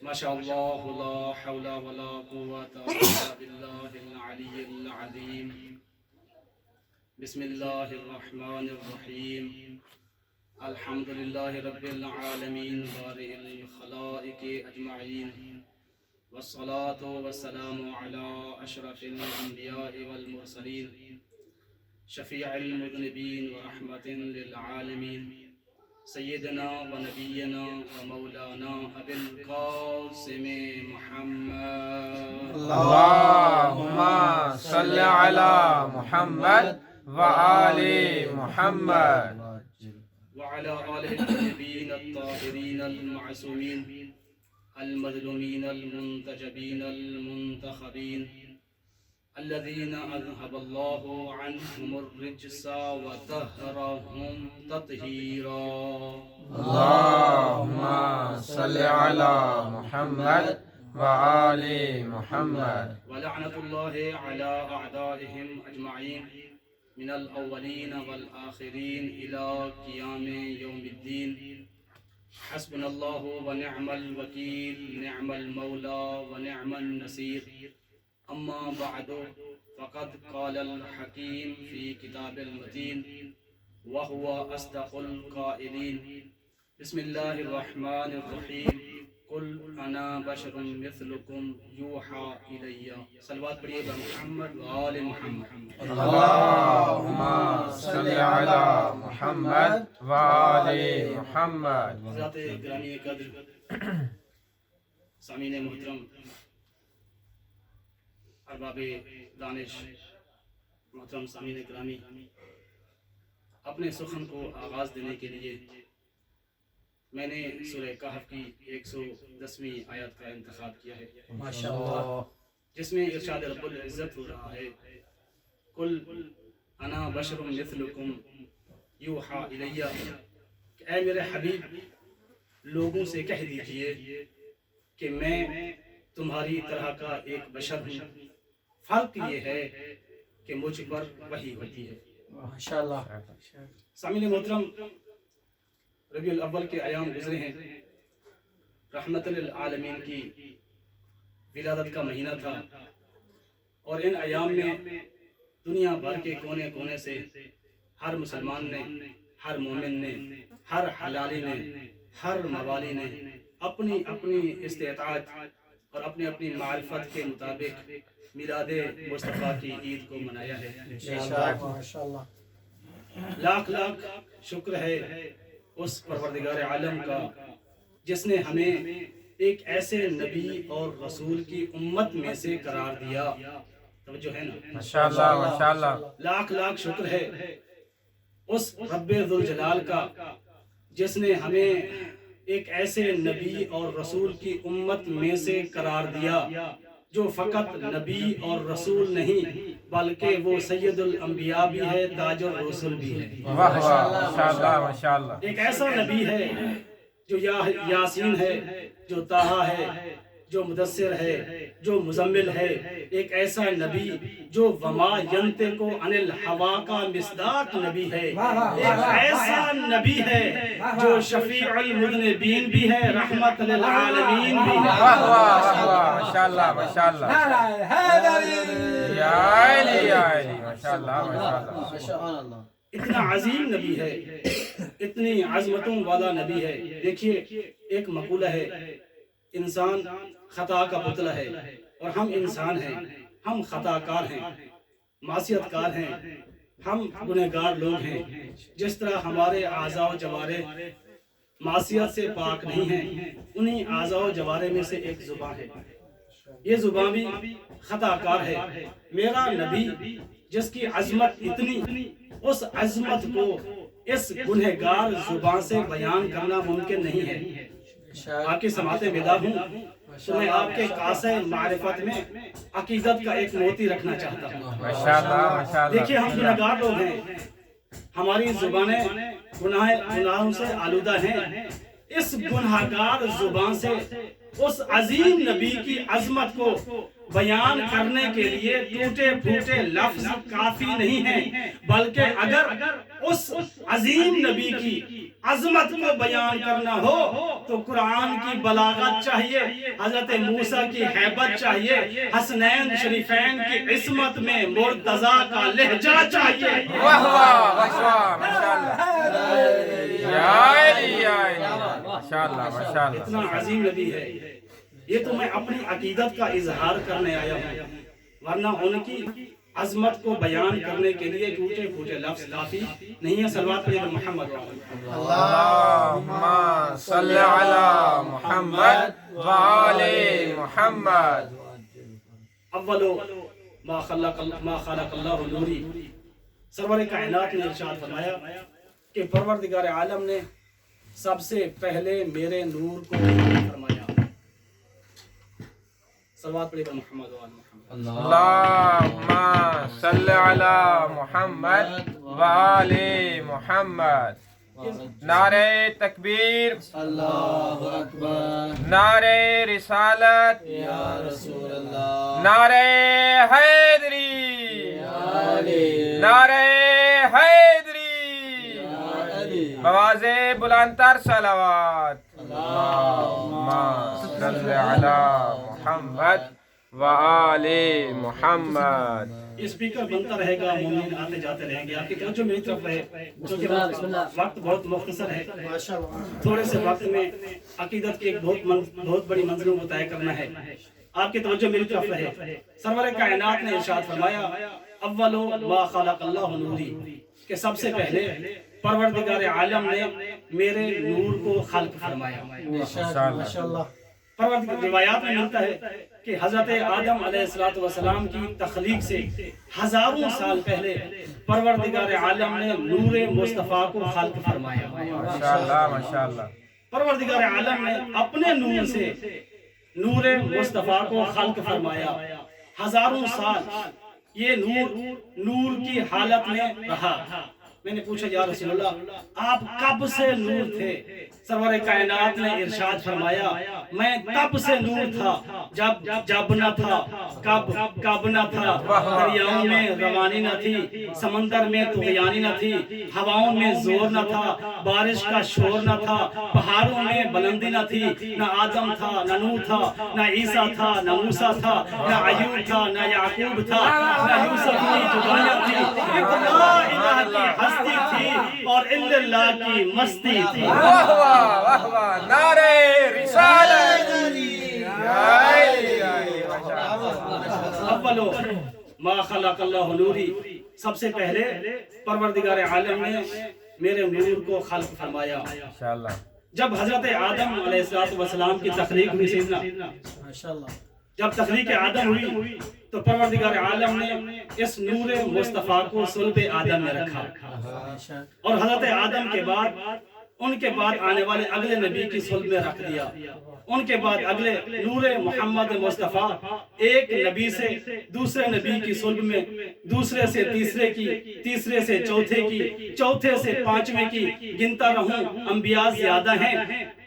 ما شاء الله لا حول ولا قوة إلا بالله العلي العظيم. بسم الله الرحمن الرحيم. الحمد لله رب العالمين بارئ الخلائق أجمعين، والصلاة والسلام على أشرف الأنبياء والمرسلين، شفيع المذنبين ورحمة للعالمين، سيدنا ونبينا ومولانا أبي القاسم محمد. اللهم صل على محمد وآل محمد وعلى آله الطيبين الطاهرين المعصومين المظلومين المنتجبين المنتخبين الذين أذهب الله عنهم الرجس وطهرهم تطهيرا. اللهم صل على محمد وآل محمد ولعنة الله على أعدائهم أجمعين من الأولين والآخرين إلى قيام يوم الدين. حسبنا الله ونعم الوكيل، نعم المولى ونعم النصير. أما بعد، فقد قال الحكيم في كتاب المتين وهو أصدق القائلين. بسم الله الرحمن الرحيم. قل أنا بشر مثلكم يوحى إلي. صلوات پڑھیے محمد وآل محمد. اللهم صل على محمد وآل محمد. حضرات گرامی قدر، سامعین محترم، ارباب دانش، محترم سامعین گرامی، اپنے سخن کو آغاز دینے کے لیے میں نے سورہ کہف کی 110ویں آیت کا انتخاب کیا ہے، ماشاءاللہ، جس میں ارشاد رب العزت ہو رہا ہے، قل انا بشر مثلکم یوحى الی، کہ اے میرے حبیب لوگوں سے کہہ دیجئے کہ میں تمہاری طرح کا ایک بشر ہوں، فرق یہ ہے کہ مجھ پر وحی ہوتی ہے. ماشاءاللہ. سامعین محترم، ربیع الاول کے ایام گزرے ہیں، رحمت للعالمین کی ولادت کا مہینہ تھا، اور ان ایام میں دنیا بھر کے کونے کونے سے ہر مسلمان نے، ہر مومن نے، ہر حلالی نے، ہر موالی نے اپنی اپنی استطاعت اور اپنی اپنی معرفت کے مطابق میلاد مصطفیٰ کی عید کو منایا ہے. ماشاءاللہ. لاکھ لاکھ شکر ہے اس پروردگار عالم کا جس نے ہمیں ایک ایسے نبی اور رسول کی امت میں سے قرار دیا. توجہ ہے نا؟ ماشاءاللہ ماشاءاللہ. لاکھ لاکھ شکر ہے اس رب ذوالجلال کا جس نے ہمیں ایک ایسے نبی اور رسول کی امت میں سے قرار دیا جو فقط نبی اور رسول نہیں بلکہ وہ سید الانبیاء بھی ہے، تاج الرسل بھی ہے. واہ واہ، ماشاءاللہ ماشاءاللہ. ایک ایسا نبی ہے جو یاسین ہے، جو طٰہٰ ہے، جو مدثر ہے، جو مزمل ہے. ایک ایسا نبی جو وما ینطق عن الہویٰ کا مصداق نبی ہے. ایک ایسا نبی ہے جو شفیع المذنبین بھی ہے، رحمت للعالمین بھی ہے. واہ واہ واہ، ماشاءاللہ ماشاءاللہ. یا علی یا علی، ماشاءاللہ ماشاءاللہ. اتنا عظیم نبی ہے، اتنی عظمتوں والا نبی ہے. دیکھیے، ایک مقولہ ہے، انسان خطا کا پتلا ہے، اور ہم انسان ہیں، ہم خطا کار ہیں، معصیت کار ہیں، ہم گنہگار لوگ ہیں. جس طرح ہمارے اعضاء و جوارح معصیت سے پاک نہیں ہیں، انہی اعضاء و جوارح میں سے ایک زبان ہے، یہ زبان بھی خطا کار ہے. میرا نبی جس کی عظمت اتنی، اس عظمت کو اس گنہگار زبان سے بیان کرنا ممکن نہیں ہے. آپ کی سماعتیں بیدار ہوں تو میں آپ کے کاسہ معرفت میں عقیدت کا ایک موتی رکھنا چاہتا ہوں. ماشاءاللہ ماشاءاللہ. دیکھیے، ہم گنہگار لوگ ہیں، ہماری زبانیں گناہوں سے آلودہ ہیں. اس گنہگار زبان سے اس عظیم نبی کی عظمت کو بیان کرنے کے لیے ٹوٹے پھوٹے لفظ کافی نہیں ہیں، بلکہ اگر اس عظیم نبی کی عظمت کو بیان کرنا ہو تو قرآن کی بلاغت چاہیے، حضرت موسیٰ کی ہیبت چاہیے، حسنین شریفین کی عصمت میں مرتضیٰ کا لہجہ چاہیے۔ واہ واہ واہ ماشاءاللہ یا علی یا علی ماشاءاللہ ماشاءاللہ۔ اتنا عظیم نبی ہے، یہ تو میں اپنی عقیدت کا اظہار کرنے آیا ہوں، ورنہ ان کی عظمت کو بیان کرنے کے لیے ٹوٹے پھوٹے لفظ کافی نہیں ہے۔ صلوات پڑھیے محمد اللہم صلی علی محمد وآل محمد۔ اولو ما خلق اللہ نوری، سرور کائنات نے ارشاد فرمایا کہ پروردگار عالم نے سب سے پہلے میرے نور کو فرمایا۔ صلوات پڑھیے محمد وآل محمد۔ اللہم صلی علی محمد وآل محمد۔ نعرہ تکبیر، اللہ اکبر، نعرہ رسالت، یا رسول اللہ، نعرہ حیدری، یا علی، نعرہ حیدری، یا علی، بواز بلندتر صلوات۔ اللہم صلی علی محمد وآل محمد۔ یہ سپیکر بنتا رہے گا، مومنین آتے جاتے رہیں گے۔ آپ کی توجہ میری طرف رہے کیونکہ وقت بہت مختصر ہے، تھوڑے سے وقت میں عقیدت کی ایک بہت بڑی منزلوں کو طے کرنا ہے۔ آپ کی توجہ میری طرف رہے۔ سرور کائنات نے ارشاد فرمایا اولو ما خلق اللہ نوری، کہ سب سے پہلے پروردگار عالم نے میرے نور کو خلق فرمایا۔ ماشاءاللہ، پروردگار روایات میں ملتا ہے کہ حضرت آدم علیہ السلام کی تخلیق سے ہزاروں سال پہلے پروردگار عالم نے نور مصطفیٰ کو خلق فرمایا۔ ماشاءاللہ ماشاءاللہ۔ پروردگار عالم نے اپنے نور سے نور مصطفیٰ کو خلق فرمایا۔ ہزاروں سال یہ نور کی حالت میں رہا۔ میں نے پوچھا یا رسول اللہ آپ کب سے نور تھے؟ سرور کائنات نے ارشاد فرمایا میں تب سے نور تھا جب نہ تھا، کب نہ تھا، دریاؤں میں روانی نہ تھی، سمندر میں طغیانی نہ تھی، ہواؤں میں زور نہ تھا، بارش کا شور نہ تھا، پہاڑوں میں بلندی نہ تھی، نہ آدم تھا، نہ نوح تھا، نہ عیسیٰ تھا، نہ موسیٰ تھا، نہ ایوب تھا، نہ یعقوب تھا، نہ یوسف کی جدائیت تھی، ایک لا الہ کی ہستی تھی اور الا اللہ کی مستی تھی۔ واہ واہ واہ واہ، نعرہ رسالت، یا علی یا علی ماشاءاللہ۔ اولو ما خلق اللہ نوری، سب سے پہلے پروردگار عالم نے میرے نور کو خلق فرمایا۔ ماشاءاللہ۔ جب حضرت آدم علیہ السلام کی تخلیق ہوئی، سیدنا ماشاءاللہ، جب تخلیق آدم ہوئی تو پروردگار عالم نے اس نور مصطفیٰ کو صلب آدم میں رکھا، اور حضرت آدم کے بعد ان کے بعد آنے والے اگلے نبی کی صلب میں رکھ دیا۔ ان کے بعد اگلے نور محمد مصطفیٰ ایک نبی سے دوسرے نبی کی صلب میں، دوسرے سے تیسرے کی، تیسرے سے چوتھے کی، چوتھے سے پانچویں کی، گنتا رہوں انبیاء زیادہ ہیں۔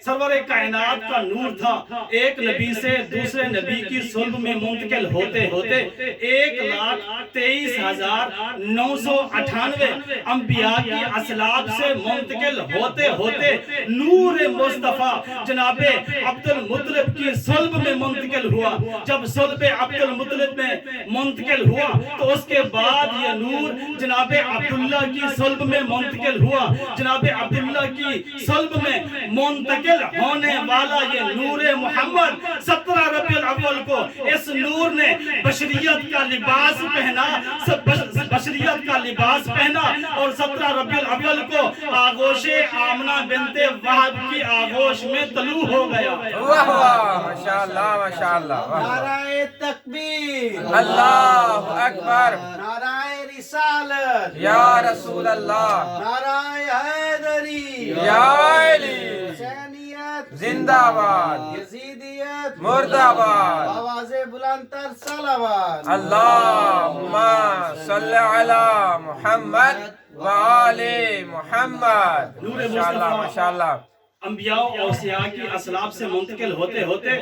سرور کائنات کا نور تھا، ایک نبی سے دوسرے نبی کی صلب میں منتقل ہوتے ہوتے 1,23,998 انبیاء کی اصلاب سے منتقل ہوتے ہوتے نور مصطفیٰ جناب عبد المطلب کی صلب میں منتقل ہوا۔ جب صلب عبد المطلب میں منتقل ہوا تو اس کے بعد یہ نور جناب عبداللہ کی صلب میں منتقل ہوا۔ جناب عبداللہ کی صلب میں منتقل ہونے والا یہ نور محمد 17 ربیع الاول کو اس نور نے بشریت کا لباس پہنا، بشریت کا لباس پہنا، اور 17 ربیع الاول کو آغوش آمنہ بنت وہب کی آغوش میں طلوع ہو گیا۔ واہ واہ ماشاءاللہ ماشاءاللہ۔ نعرہ تکبیر، اللہ اکبر، نعرہ رسالت، یا رسول اللہ، نعرہ حیدری، یا علی، حسینیت زندہ باد، یزیدیت مرد آباد، آواز بلندتر صلوات۔ اللہم صلی علی محمد وآل محمد۔ نور ماشاءاللہ مصطفیٰ ماشاءاللہ۔ अंबिया और औसिया की असलाब से मुंतकिल होते होते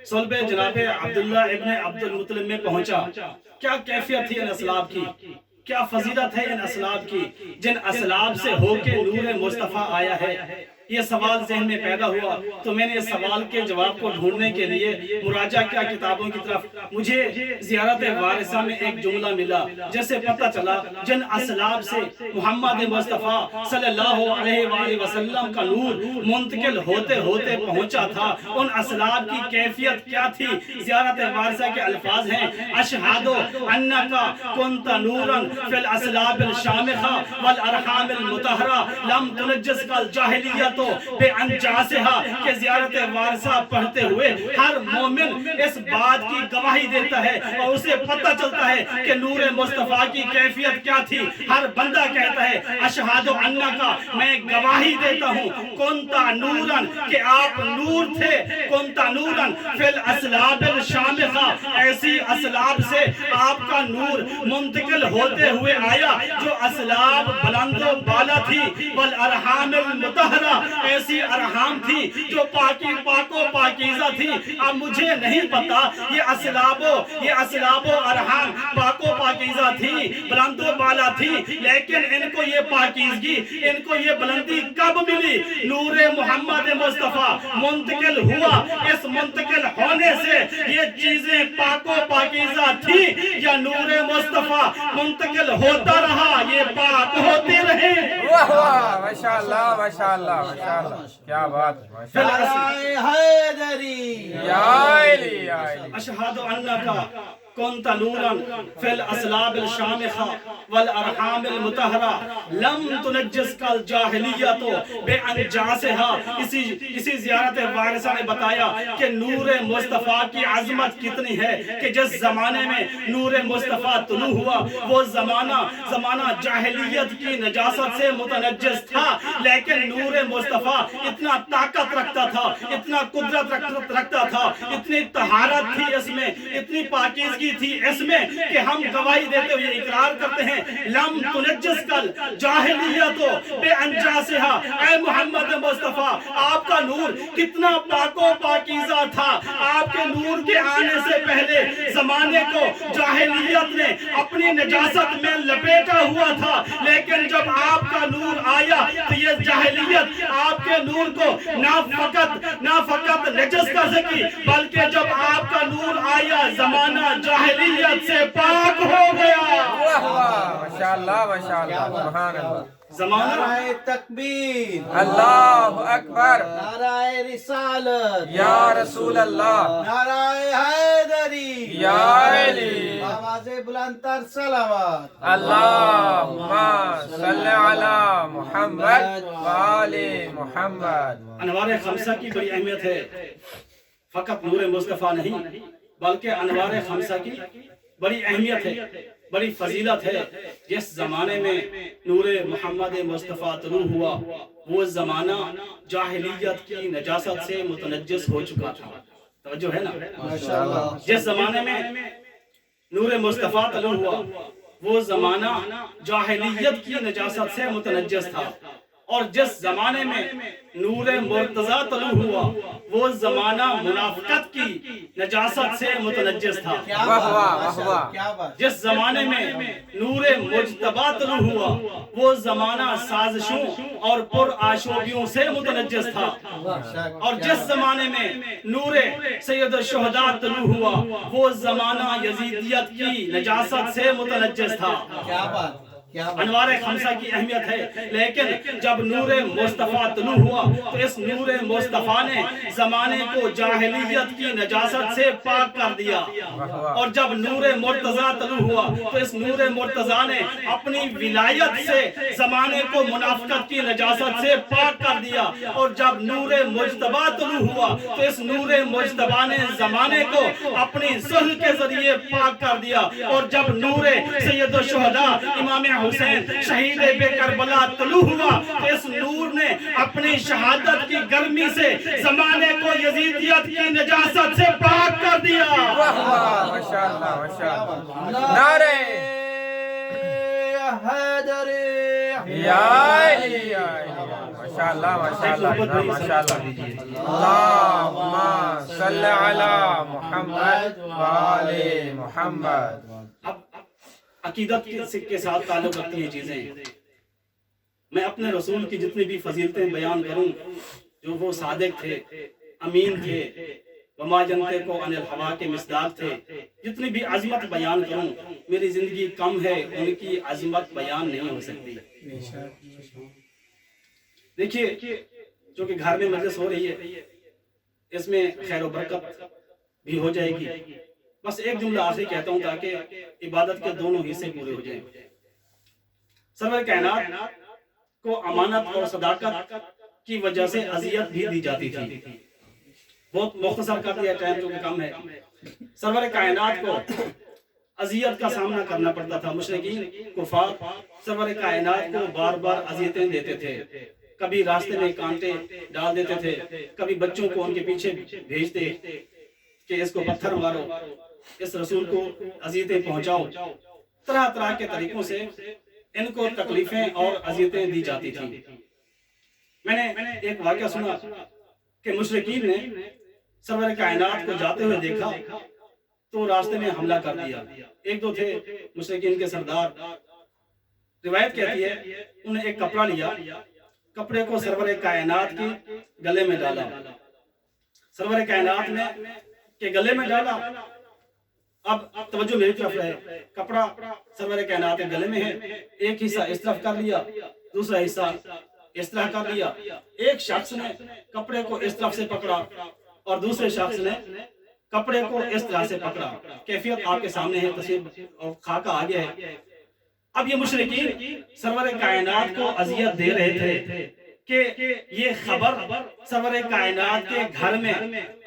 सुल्ब जनाब अब्दुल्ला इब्न अब्दुल मुत्तलिब में पहुंचा। क्या कैफियत थी इन असलाब की, क्या फजीलत है इन असलाब की जिन असलाब से होके नूर मुस्तफ़ा आया है। ये सवाल ज़हन में पैदा हुआ तो मैंने इस सवाल के जवाब को ढूंढने के लिए मुराजा किया किताबों की तरफ। मुझे ज़ियारत वारिसा में एक जुमला मिला जैसे पता चला जिन असलाब से मोहम्मद मुस्तफ़ा सल्लल्लाहु अलैहि वसल्लम का नूर मुंतकिल होते होते पहुंचा था, उन असलाब की कैफियत क्या थी। ज़ियारत वारिसा के अल्फाज हैं, अशहदु अन्नका कुन्ता नूरन फिल असलाबिल शामिखा वल अरहामिल मुतहरा लम तुनज्जिस कल जाहिलियत तो बेअंजासिहा के ज़ियारत वारिसा पढ़ते हुए हर मोमिन इस बात की गवाही देता है और उसे पता चलता है कि नूर मुस्तफ़ा की कैफियत क्या थी। हर बंदा कहता है अशहदु अन्नका, मैं गवाही देता हूँ, कुन्ता नूरन कि आप नूर थे, कुन्ता नूरन फिल असलाबिल शामिखा, ऐसी असलाब से आपका नूर मुंतकिल होते हुए आया जो असलाब बुलंदो बाला थी, वल अरहामिल मुतहरा, ऐसी अरहाम थी जो पाको पाकीज़ा थी। अब मुझे नहीं पता ये असलाबो अरहाम पाको पाकीज़ा थी, बुलंदो बाला थी, लेकिन इनको ये पाकीज़गी, इनको ये बुलंदी कब मिली। नूरे मोहम्मद मुस्तफ़ा मुंतकिल हुआ, इस मुंतकिल होने से ये चीजें पाको पाकीज़ा थी या नूरे मुस्तफ़ा मुंतकिल होता रहा ये पाक होते रहे। वाह वाह, माशाअल्लाह माशाअल्लाह माशाअल्लाह, क्या बात है, माशाअल्लाह। नाराए हैदरी, या अली या अली। अशहदु अन्नका कुन्ता नूरन फिल असलाबिल शामिखा वल अरहामिल मुतहरा लम तुनज्जिस कल जाहिलियतो बेअंजासिहा। इसी ज़ियारत वारिसा ने बताया कि नूर मुस्तफ़ा की अज़मत कितनी है कि जिस ज़माने में नूर मुस्तफ़ा तुलू हुआ वो ज़माना जाहिलियत की नजासत से मुतनज्जिस था, लेकिन नूर मुस्तफ़ा इतना ताकत रखता था, इतना कुदरत रखता था, इतनी तहारत थी इसमें, इतनी पाकीज़गी थी इसमें कि हम गवाही देते हुए इकरार करते हैं लम तुनज्जिस कल जाहिलियतो बेअंजासिहा। ऐ मोहम्मद मुस्तफ़ा, आपका नूर कितना पाको पाकीज़ा था। आपके नूर के आने से पहले जमाने को जाहिलियत ने अपनी नजासत में लपेटा हुआ था, लेकिन जब आपका नूर आया तो ये जाहिलियत आपके नूर को ना फकत नजस कर सकी, बल्कि जब आपका नूर आया जमाना जाहिलियत से पाक हो गया। वाह वाह, माशाअल्लाह माशाअल्लाह, सुभान अल्लाह। जमाना नाराए तकबीर, अल्लाहु अकबर, नाराए रिसालत, या रसूल अल्लाह, नाराए हैदरी, या अली। आवाज़े बुलंदतर सलावत। अल्लाहुम्मा सल्ली अला मुहम्मद व आले मुहम्मद। अनवार खमसा की बड़ी अहमियत है, फकत नूर मुस्तफ़ा नहीं बल्कि अनवार खमसा की बड़ी अहमियत है, बड़ी फजीलत है। जिस जमाने में नूर मोहम्मद मुस्तफ़ा तुलू हुआ वो जमाना जाहिलियत की नजासत से मुतनज्जिस हो चुका था। तवज्जो है ना, माशाअल्लाह। जिस जमाने में नूर मुस्तफ़ा तुलू हुआ वो जमाना जाहिलियत की नजासत से मुतनज्जिस था, और जिस जमाने में नूर मुर्तज़ा तलू हुआ वो जमाना मुनाफिकत की नजासत से मुतनज्जिस था। क्या वाह बात, वाह, माशाअल्लाह, वाह। क्या बात। जिस जमाने में नूर मुज्तबा तलू हुआ वो जमाना साजिशों और पुरआशोबियों से मुतनज्जिस था, और जिस जमाने में नूर सैयद शुहदा तलू हुआ वो जमाना यजीदियत की नजासत से मुतनज्जिस था। क्या बात, क्या बात। अनवार खमसा की अहमियत है, लेकिन जब नूर मुस्तफ़ा तुलू हुआ तो इस नूर मुस्तफ़ा ने जमाने को जाहिलियत की नजासत से पाक कर दिया, और जब नूर मुर्तज़ा तुलू हुआ तो इस नूर मुर्तज़ा ने अपनी विलायत से जमाने को मुनाफिकत की नजासत से पाक कर दिया, और जब नूर मुज्तबा तुलू हुआ तो इस नूर मुज्तबा ने जमाने को अपनी सुल्ह के जरिए पाक कर दिया, और जब नूर सैयद शुहदा इमाम हुसैन शहीद करबला तुलू हुआ तो इस नूर ने अपनी शहादत की गर्मी से जमाने को यजीदियत की नजासत से पाक कर दिया। वाह वाह, माशाअल्लाह माशाअल्लाह। नारे हैदरी, या अली या अली, माशाअल्लाह माशाअल्लाह माशाअल्लाह। अल्लाहुम्मा सल्ली अला मुहम्मद व आले मुहम्मद। अब अकीदत के साथ ताल्लुक रखती हैं चीजें। मैं अपने रसूल की जितनी भी फजीलतें बयान करूं, जो वो सादिक थे, अमीन थे, वमा जनते को अनिल हवा के मिसदाक थे, जितनी भी अजमत बयान करूं, मेरी जिंदगी कम है, उनकी अजमत बयान नहीं हो सकती। देखिए, जो कि घर में मजलिस हो रही है, इसमें खैर व बरकत भी हो जाएगी। बस एक जुमला आखिरी कहता हूं ताकि इबादत के दोनों हिस्से पूरे हो जाएं। सरवर कायनात को अमानत और सदाकत की वजह से अजियत भी दी जाती थी। बहुत मुख्तसर कर दिया, टाइम जो कि कम है। सरवर कायनात को अजियत का सामना करना पड़ता था। मुशरिकीन कुफार सरवर कायनात को बार बार अजियतें देते थे। कभी रास्ते में कांटे डाल देते थे, कभी बच्चों को उनके पीछे भेजते कि इसको पत्थर मारो, इस रसूल को अजियतें पहुंचाओ। तरह तरह के तरीकों से इनको तकलीफें और अजियतें दी जाती थी। मैंने एक वाक़या सुना कि मुशरिकीन ने सरवर कायनात को जाते हुए देखा तो रास्ते में हमला कर दिया। एक दो थे मुशरिकीन के सरदार, रिवायत कहती है उन्हें एक कपड़ा लिया, कपड़े को सरवर कायनात के गले में डाला, सरवर कायनात ने के गले में डाला। अब तवज्जो मेरी तरफ है, कपड़ा सरवर कायनात के गले में है, एक हिस्सा इस तरफ कर लिया, दूसरा हिस्सा इस तरह कर लिया। एक शख्स ने कपड़े को इस तरफ से पकड़ा और दूसरे शख्स ने कपड़े को इस तरह से पकड़ा। कैफियत आपके सामने है, तस्वीर और खाका आगे है। अब ये मुशरिकीन सरवर कायनात को अजियत दे रहे थे कि ये खबर सरवर कायनात के घर में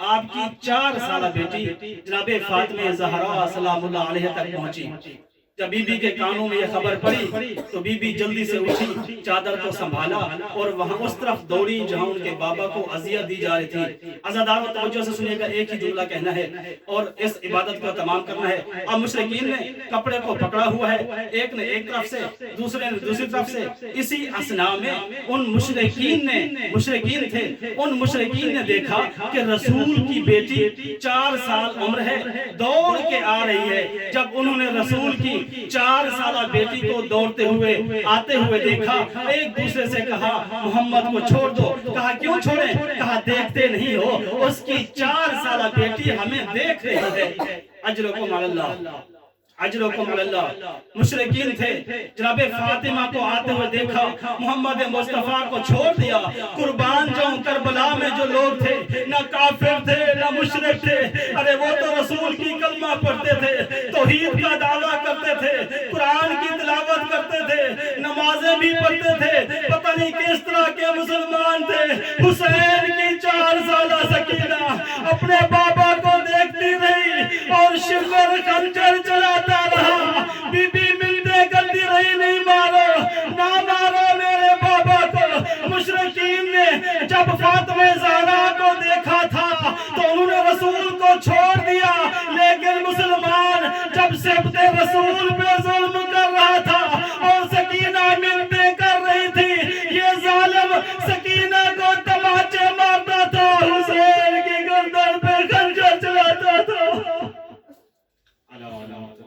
आपकी 4 साल बेटी जनाब फातिमा ज़हरा सलामुल्लाह अलैहा तक पहुंची। जब बीबी के कानों में यह खबर पड़ी तो बीबी जल्दी से उठी, चादर को संभाला और वहां उस तरफ दौड़ी जहां उनके बाबा को अजियत दी जा रही थी। अज़ादार तवज्जो से सुनिएगा, एक ही जुमला कहना है और इस इबादत को तमाम करना है। अब मुशरिकीन ने कपड़े को पकड़ा हुआ है, एक ने एक तरफ से, दूसरे ने दूसरी तरफ से। इसी असना में उन मुशरिकीन थे, उन मुशरिकीन ने देखा कि रसूल की बेटी 4 साल उम्र है, दौड़ के आ रही है। जब उन्होंने रसूल की 4 साल बेटी को दौड़ते हुए आते हुए देखा, एक दूसरे से कहा मोहम्मद को छोड़ दो। कहा क्यों छोड़ें? कहा देखते नहीं हो, उसकी 4 साल बेटी हमें देख रही है। अजरुकुम अल्लाह, अजरुकुम अल्लाह। मुशरिकीन थे, जनाबे फातिमा को आते हुए देखा, मोहम्मद मुस्तफा को छोड़ दिया। कुर्बान जाऊं करबला में जो लोग थे, ना काफिर थे ना मुशरिक थे, अरे वो तो रसूल की कलमा पढ़ते थे, तौहीद का दावा करते थे, कुरान की तिलावत करते थे, नमाजें भी पढ़ते थे। पता नहीं किस तरह के मुसलमान थे। हुसैन की 4 साल सकीना अपने बाबा को देखती रही और शिवर खंजर चलाता रहा। बीबी मिलते करती रही, नहीं मारो ना मारो मेरे बाबा को। मुशरिकीन ने जब फातिमा ज़हरा को देखा था तो उन्होंने रसूल को छोड़ दिया, लेकिन मुसलमान जब सिब्ते रसूल पे जुल्म